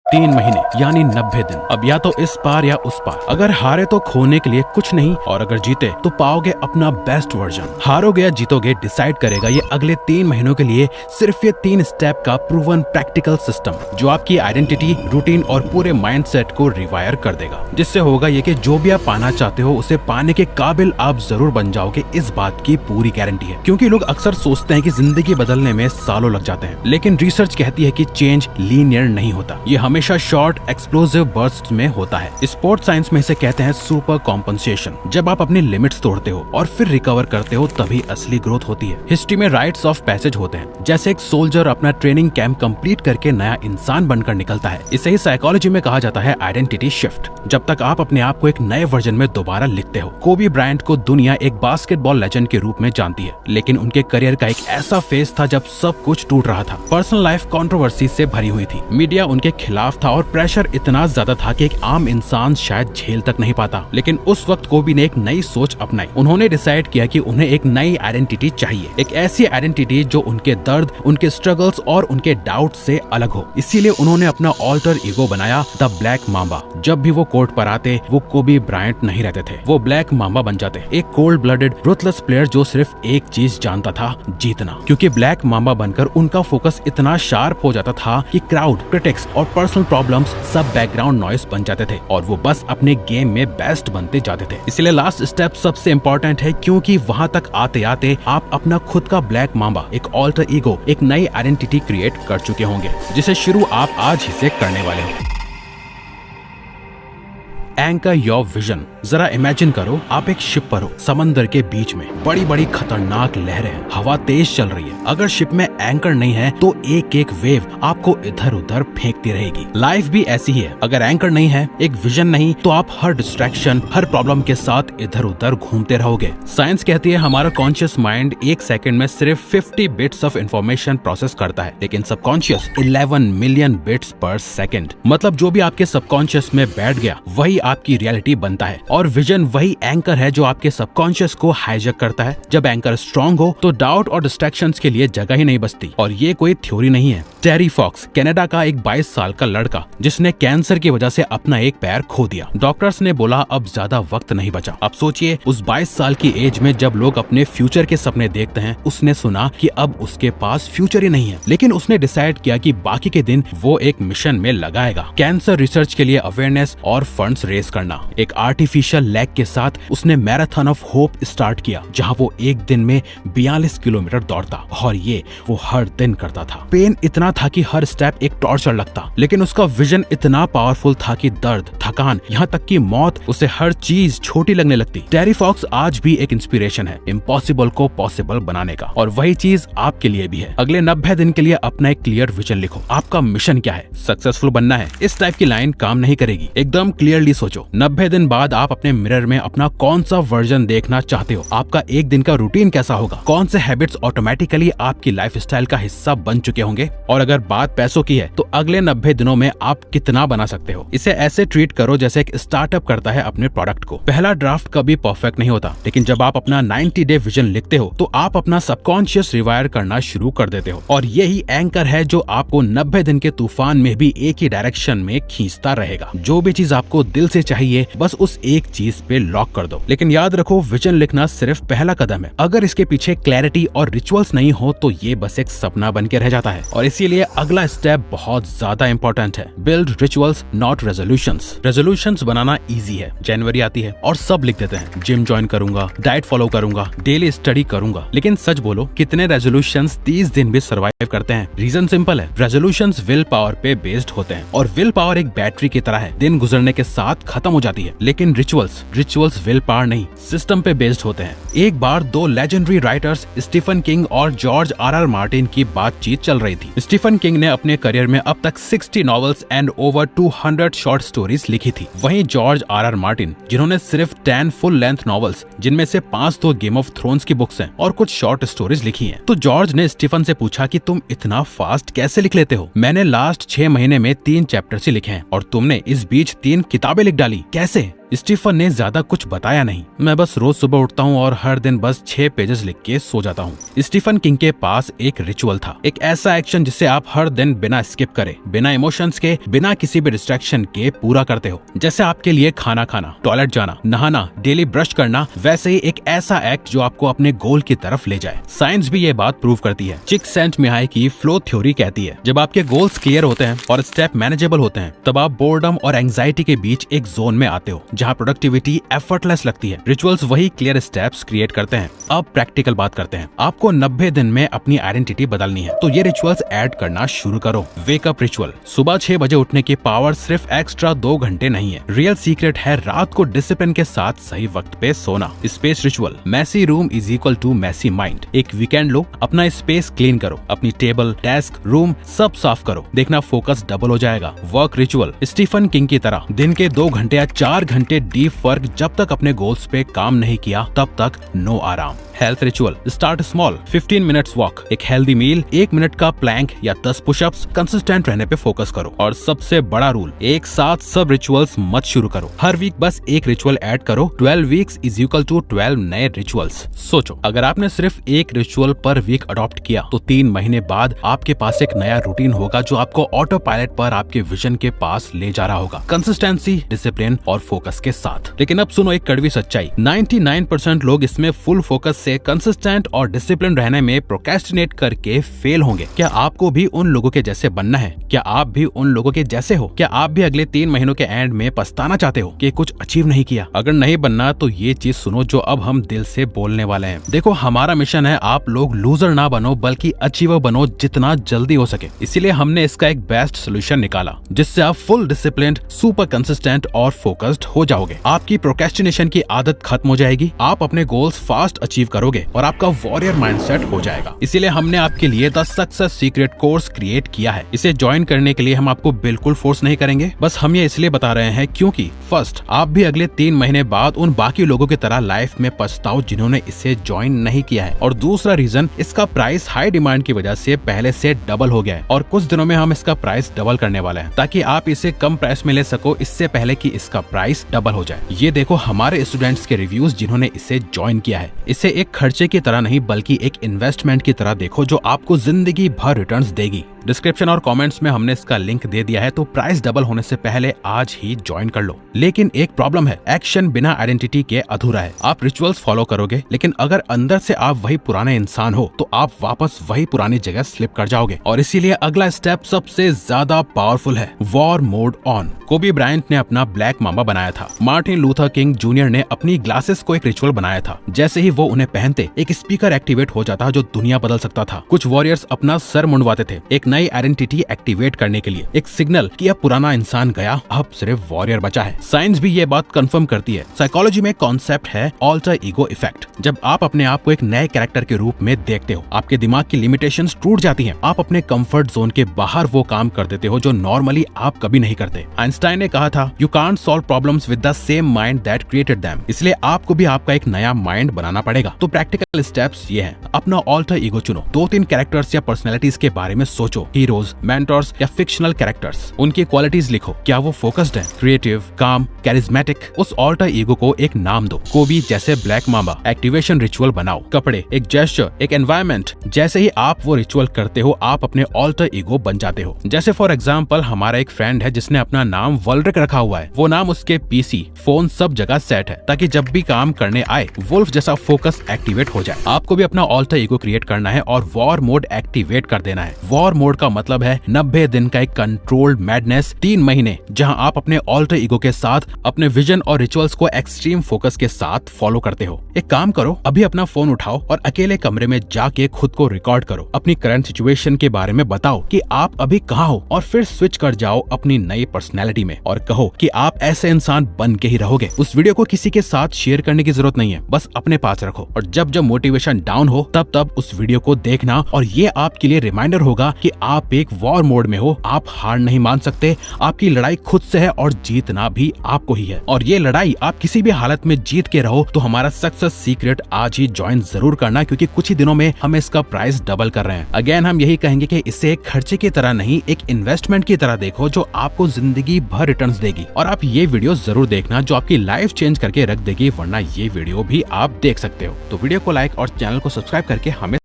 3 महीने यानी 90 दिन। अब या तो इस पार या उस पार। अगर हारे तो खोने के लिए कुछ नहीं, और अगर जीते तो पाओगे अपना बेस्ट वर्जन। हारोगे या जीतोगे डिसाइड करेगा ये अगले 3 महीनों के लिए सिर्फ ये 3 स्टेप का प्रूवन प्रैक्टिकल सिस्टम, जो आपकी आइडेंटिटी, रूटीन और पूरे माइंडसेट को रिवायर कर देगा। जिससे होगा ये कि जो भी आप पाना चाहते हो उसे पाने के काबिल आप जरूर बन जाओगे, इस बात की पूरी गारंटी है। क्योंकि लोग अक्सर सोचते हैं कि जिंदगी बदलने में सालों लग जाते हैं, लेकिन रिसर्च कहती है कि चेंज लीनियर नहीं होता, ये हमेशा शॉर्ट एक्सप्लोसिव बर्स्ट्स में होता है। स्पोर्ट्स साइंस में इसे कहते हैं सुपर कॉम्पनसेशन। जब आप अपनी लिमिट्स तोड़ते हो और फिर रिकवर करते हो तभी असली ग्रोथ होती है। हिस्ट्री में राइट्स ऑफ पैसेज होते हैं, जैसे एक सोल्जर अपना ट्रेनिंग कैंप कंप्लीट करके नया इंसान बनकर निकलता है। इसे ही साइकोलॉजी में कहा जाता है आइडेंटिटी शिफ्ट। जब तक आप अपने आप को एक नए वर्जन में दोबारा लिखते हो। कोबी ब्रायंट को दुनिया एक बास्केटबॉल लेजेंड के रूप में जानती है, लेकिन उनके करियर का एक ऐसा फेज था जब सब कुछ टूट रहा था। पर्सनल लाइफ कंट्रोवर्सी से भरी हुई थी, मीडिया उनके खिलाफ था और प्रेशर इतना ज्यादा था कि एक आम इंसान शायद झेल तक नहीं पाता। लेकिन उस वक्त कोबी ने एक नई सोच अपनाई। उन्होंने डिसाइड किया कि उन्हें एक नई आइडेंटिटी चाहिए, एक ऐसी आइडेंटिटी जो उनके दर्द, उनके स्ट्रगल्स और उनके डाउट से अलग हो। इसीलिए उन्होंने अपना ऑल्टर ईगो बनाया, द ब्लैक मांबा। जब भी वो कोर्ट पर आते वो कोबी ब्रायंट नहीं रहते थे, वो ब्लैक मांबा बन जाते, एक कोल्ड ब्लडेड रूथलेस प्लेयर जो सिर्फ एक चीज जानता था, जीतना। क्योंकि ब्लैक मांबा बनकर उनका फोकस इतना शार्प हो जाता था कि क्राउड, क्रिटिक्स और पर्सनल प्रॉब्लम्स सब बैकग्राउंड नॉइस बन जाते थे और वो बस अपने गेम में बेस्ट बनते जाते थे। इसलिए लास्ट स्टेप सबसे इम्पोर्टेंट है, क्योंकि वहां तक आते आते आप अपना खुद का ब्लैक मांबा, एक ऑल्टर ईगो, एक नई आइडेंटिटी क्रिएट कर चुके होंगे, जिसे शुरू आप आज ही से करने वाले हो। Anchor your vision. जरा इमेजिन करो आप एक शिप पर हो, समंदर के बीच में, बड़ी बड़ी खतरनाक लहरें हैं, हवा तेज चल रही है। अगर शिप में एंकर नहीं है तो एक एक वेव आपको इधर उधर फेंकती रहेगी। लाइफ भी ऐसी ही है, अगर एंकर नहीं है, एक विजन नहीं, तो आप हर डिस्ट्रैक्शन, हर प्रॉब्लम के साथ इधर उधर घूमते रहोगे। साइंस कहती है हमारा कॉन्शियस माइंड 1 सेकंड में सिर्फ 50 बिट्स ऑफ इंफॉर्मेशन प्रोसेस करता है, लेकिन सबकॉन्शियस 11 मिलियन बिट्स पर सेकंड। मतलब जो भी आपके सबकॉन्शियस में बैठ गया वही आपकी रियलिटी बनता है। और विजन वही एंकर है जो आपके सबकॉन्शियस को हाईजैक करता है। जब एंकर स्ट्रांग हो तो डाउट और डिस्ट्रैक्शंस के लिए जगह ही नहीं बचती। और ये कोई थ्योरी नहीं है। टेरी फॉक्स, कनाडा का एक 22 साल का लड़का, जिसने कैंसर की वजह से अपना एक पैर खो दिया। डॉक्टर्स ने बोला अब ज्यादा वक्त नहीं बचा। अब सोचिए उस 22 साल की एज में जब लोग अपने फ्यूचर के सपने देखते हैं, उसने सुना कि अब उसके पास फ्यूचर ही नहीं है, लेकिन उसने डिसाइड किया कि बाकी के दिन वो एक मिशन में लगाएगा, कैंसर रिसर्च के लिए अवेयरनेस और फंड्स रेज करना। एक आर्टिफिशियल लेग के साथ उसने मैराथन ऑफ होप स्टार्ट किया, जहां वो एक दिन में 42 किलोमीटर दौड़ता, और ये वो हर दिन करता था। पेन इतना था कि हर स्टेप एक टॉर्चर लगता, लेकिन उसका विजन इतना पावरफुल था कि दर्द, थकान, यहाँ तक कि मौत, उसे हर चीज छोटी लगने लगती। टेरी फॉक्स आज भी एक इंस्पिरेशन है, इम्पॉसिबल को पॉसिबल बनाने का, और वही चीज आपके लिए भी है। अगले 90 दिन के लिए अपना एक क्लियर विजन लिखो। आपका मिशन क्या है? सक्सेसफुल बनना है? इस टाइप की लाइन काम नहीं करेगी। एकदम क्लियरली सोचो। 90 दिन बाद आप अपने मिरर में अपना कौन सा वर्जन देखना चाहते हो? आपका एक दिन का रूटीन कैसा होगा? कौन से हैबिट्स ऑटोमेटिकली आपकी लाइफस्टाइल का हिस्सा बन चुके होंगे? और अगर बात पैसों की है तो अगले 90 दिनों में आप कितना बना सकते हो? इसे ऐसे ट्रीट करो जैसे एक स्टार्टअप करता है अपने प्रोडक्ट को। पहला ड्राफ्ट कभी परफेक्ट नहीं होता, लेकिन जब आप अपना 90 डे विजन लिखते हो तो आप अपना सबकॉन्शियस रिवायर करना शुरू कर देते हो, और यही एंकर है जो आपको 90 दिन के तूफान में भी एक ही डायरेक्शन में खींचता रहेगा। जो भी चीज आपको दिल से चाहिए बस उस एक चीज पे लॉक कर दो। लेकिन याद रखो, विजन लिखना सिर्फ पहला कदम है। अगर इसके पीछे क्लैरिटी और रिचुअल्स नहीं हो तो ये बस एक सपना बन के रह जाता है। और इसीलिए अगला स्टेप बहुत ज्यादा इंपॉर्टेंट है। Build rituals not resolutions. Resolutions banana easy है, जनवरी आती है और सब लिख देते हैं, जिम ज्वाइन करूंगा, डाइट फॉलो करूंगा, डेली स्टडी करूंगा। लेकिन सच बोलो, कितने रेजोल्यूशंस 30 दिन भी सर्वाइव करते हैं? रीजन सिंपल है, रेजोल्यूशंस विल पावर पे बेस्ड होते हैं, और विल पावर एक बैटरी की तरह है, दिन गुजरने के साथ खत्म हो जाती है। लेकिन रिचुअल्स विल पावर नहीं, सिस्टम पे बेस्ड होते हैं। एक बार 2 लेजेंडरी राइटर्स स्टीफन किंग और जॉर्ज आर मार्टिन की बातचीत चल रही थी। स्टीफन किंग ने अपने करियर में अब तक 60 novels and over 200 short stories लिखी थी। वहीं जॉर्ज आर मार्टिन, जिन्होंने सिर्फ 10 फुल लेंथ नॉवेल्स, जिनमें से 5 तो गेम ऑफ थ्रोन्स की बुक्स हैं, और कुछ शॉर्ट स्टोरीज लिखी हैं। तो जॉर्ज ने स्टीफन से पूछा कि तुम इतना फास्ट कैसे लिख लेते हो? मैंने लास्ट 6 महीने में 3 चैप्टर्स ही लिखे हैं और तुमने इस बीच 3 किताबें लिख डाली, कैसे? स्टीफन ने ज्यादा कुछ बताया नहीं, मैं बस रोज सुबह उठता हूँ और हर दिन बस 6 पेजेस लिख के सो जाता हूँ। स्टीफन किंग के पास एक रिचुअल था, एक ऐसा एक्शन जिसे आप हर दिन बिना स्किप करे, बिना इमोशंस के, बिना किसी भी डिस्ट्रैक्शन के पूरा करते हो। जैसे आपके लिए खाना खाना, टॉयलेट जाना, नहाना, डेली ब्रश करना, वैसे ही एक ऐसा एक्ट जो आपको अपने गोल की तरफ ले जाए। साइंस भी ये बात प्रूव करती है। चिक्सेंटमिहाई की फ्लो थ्योरी कहती है जब आपके गोल्स क्लियर होते हैं और स्टेप मैनेजेबल होते हैं, तब आप बोर्डम और एंजाइटी के बीच एक जोन में आते हो जहाँ प्रोडक्टिविटी एफर्टलेस लगती है। रिचुअल्स वही क्लियर स्टेप्स क्रिएट करते हैं। अब प्रैक्टिकल बात करते हैं। आपको 90 दिन में अपनी आइडेंटिटी बदलनी है, तो ये रिचुअल्स ऐड करना शुरू करो। वेकअप रिचुअल, सुबह 6 बजे उठने की पावर सिर्फ एक्स्ट्रा 2 घंटे नहीं है। रियल सीक्रेट है रात को डिसिप्लिन के साथ सही वक्त पे सोना। Space ritual, messy room is equal to messy mind. एक वीकेंड लो, अपना स्पेस क्लीन करो, अपनी टेबल, डेस्क, रूम सब साफ करो, देखना फोकस डबल हो जाएगा। वर्क रिचुअल, स्टीफन किंग की तरह दिन के 2 घंटे या 4 घंटे डीप वर्क, जब तक अपने गोल्स पे काम नहीं किया तब तक नो आराम। Health ritual, start small, 15 minutes walk, एक हेल्दी मील, 1 मिनट का प्लैंक या 10 पुशअप्स, कंसिस्टेंट रहने पे फोकस करो। और सबसे बड़ा रूल, एक साथ सब रिचुअल्स मत शुरू करो, हर वीक बस एक रिचुअल ऐड करो। 12 वीक्स इज इक्वल टू 12 नए रिचुअल्स। सोचो, अगर आपने सिर्फ एक रिचुअल पर वीक अडॉप्ट किया तो 3 महीने बाद आपके पास एक नया रूटीन होगा जो आपको ऑटो पायलट पर आपके विजन के पास ले जा रहा होगा, कंसिस्टेंसी, डिसिप्लिन और फोकस के साथ। लेकिन अब सुनो एक कड़वी सच्चाई, 99% लोग इसमें फुल फोकस से कंसिस्टेंट और डिसिप्लिन रहने में प्रोक्रेस्टिनेट करके फेल होंगे। क्या आपको भी उन लोगों के जैसे बनना है? क्या आप भी उन लोगों के जैसे हो? क्या आप भी अगले 3 महीनों के एंड में पछताना चाहते हो कि कुछ अचीव नहीं किया? अगर नहीं बनना तो ये चीज सुनो जो अब हम दिल से बोलने वाले हैं। देखो, हमारा मिशन है आप लोग लूजर ना बनो बल्कि अचीवर बनो जितना जल्दी हो सके। इसीलिए हमने इसका एक बेस्ट सोल्यूशन निकाला जिससे आप फुल डिसिप्लिन्ड, सुपर कंसिस्टेंट और फोकस्ड हो जाओगे। आपकी प्रोक्रेस्टिनेशन की आदत खत्म हो जाएगी, आप अपने गोल्स फास्ट अचीव करोगे और आपका वॉरियर माइंडसेट हो जाएगा। इसीलिए हमने आपके लिए the success secret course create किया है। इसे ज्वाइन करने के लिए हम आपको बिल्कुल फोर्स नहीं करेंगे, बस हम ये इसलिए बता रहे हैं क्योंकि फर्स्ट, आप भी अगले 3 महीने बाद उन बाकी लोगों की तरह लाइफ में पछताओ जिन्होंने इसे ज्वाइन नहीं किया है। और दूसरा रीजन, इसका प्राइस हाई डिमांड की वजह से पहले से डबल हो गया है और कुछ दिनों में हम इसका प्राइस डबल करने वाले हैं ताकि आप इसे कम प्राइस में ले सको इससे पहले कि इसका प्राइस डबल हो जाए। ये देखो हमारे स्टूडेंट्स के रिव्यूज जिन्होंने इसे ज्वाइन किया है। इसे एक खर्चे की तरह नहीं बल्कि एक इन्वेस्टमेंट की तरह देखो जो आपको जिंदगी भर रिटर्न्स देगी। डिस्क्रिप्शन और कमेंट्स में हमने इसका लिंक दे दिया है, तो प्राइस डबल होने से पहले आज ही ज्वाइन कर लो। लेकिन एक प्रॉब्लम है, एक्शन बिना आइडेंटिटी के अधूरा है। आप रिचुअल्स फॉलो करोगे लेकिन अगर अंदर से आप वही पुराने इंसान हो तो आप वापस वही पुरानी जगह स्लिप कर जाओगे। और इसीलिए अगला स्टेप सबसे ज्यादा पावरफुल है, वॉर मोड ऑन। कोबी ब्रायंट ने अपना ब्लैक मामा बनाया था, मार्टिन लूथर किंग जूनियर ने अपनी ग्लासेस को एक रिचुअल बनाया था। जैसे ही वो उन्हें पहनते एक स्पीकर एक्टिवेट हो जाता जो दुनिया बदल सकता था। कुछ वॉरियर्स अपना सर मुंडवाते थे एक नई आइडेंटिटी एक्टिवेट करने के लिए, एक सिग्नल कि अब पुराना इंसान गया, अब सिर्फ वॉरियर बचा है। साइंस भी ये बात कंफर्म करती है। साइकोलॉजी में कॉन्सेप्ट है ऑल्टर ईगो इफेक्ट। जब आप अपने आप को एक नए कैरेक्टर के रूप में देखते हो, आपके दिमाग की लिमिटेशंस टूट जाती हैं। आप अपने कंफर्ट जोन के बाहर वो काम कर देते हो जो नॉर्मली आप कभी नहीं करते। आइंस्टाइन ने कहा था, you can't solve problems with the same mind that created them. इसलिए आपको भी आपका एक नया माइंड बनाना पड़ेगा। तो प्रैक्टिकल स्टेप्स ये हैं, अपना ऑल्टर ईगो चुनो, 2-3 कैरेक्टर्स या पर्सनैलिटीज के बारे में सोचो, हीरोज, मेंटर्स या फिक्शनल कैरेक्टर्स। उनकी क्वालिटीज लिखो, क्या वो फोकस्ड है, क्रिएटिव, काम, कैरिज्मेटिक। उस ऑल्टर ईगो को एक नाम दो, कोबी जैसे ब्लैक मामा। एक्टिवेशन रिचुअल बनाओ, कपड़े, एक जेस्चर, एक एनवायरनमेंट। जैसे ही आप वो रिचुअल करते हो आप अपने ऑल्टर ईगो बन जाते हो। जैसे फॉर एग्जाम्पल हमारा एक फ्रेंड है जिसने अपना नाम वॉल्ड्रिक रखा हुआ है। वो नाम उसके पीसी, फोन सब जगह सेट है ताकि जब भी काम करने आए वुल्फ जैसा फोकस एक्टिवेट हो जाए। आपको भी अपना ऑल्टर ईगो क्रिएट करना है और वॉर मोड एक्टिवेट कर देना है। वॉर मोड का मतलब है 90 दिन का एक कंट्रोल्ड मैडनेस, 3 महीने जहां आप अपने ऑल्टर ईगो के साथ अपने विजन और रिचुअल्स को एक्सट्रीम फोकस के साथ फॉलो करते हो। एक काम करो, अभी अपना फोन उठाओ और अकेले कमरे में जाके खुद को रिकॉर्ड करो। अपनी करंट सिचुएशन के बारे में बताओ कि आप अभी कहाँ हो और फिर स्विच कर जाओ अपनी नई पर्सनैलिटी में और कहो कि आप ऐसे इंसान बन के ही रहोगे। उस वीडियो को किसी के साथ शेयर करने की जरूरत नहीं है, बस अपने पास रखो और जब जब मोटिवेशन डाउन हो तब तब उस वीडियो को देखना और ये आपके लिए रिमाइंडर होगा कि आप एक वॉर मोड में हो, आप हार नहीं मान सकते, आपकी लड़ाई खुद से है और जीतना भी आपको ही है। और ये लड़ाई आप किसी भी हालत में जीत के रहो तो हमारा सक्सेस सीक्रेट आज ही ज्वाइन जरूर करना, क्योंकि कुछ ही दिनों में हम इसका प्राइस डबल कर रहे हैं। अगेन हम यही कहेंगे कि इसे एक खर्चे की तरह नहीं, एक इन्वेस्टमेंट की तरह देखो जो आपको जिंदगी भर रिटर्न्स देगी। और आप ये वीडियो जरूर देखना जो आपकी लाइफ चेंज करके रख देगी, वरना ये वीडियो भी आप देख सकते हो। तो वीडियो को लाइक और चैनल को सब्सक्राइब करके हमें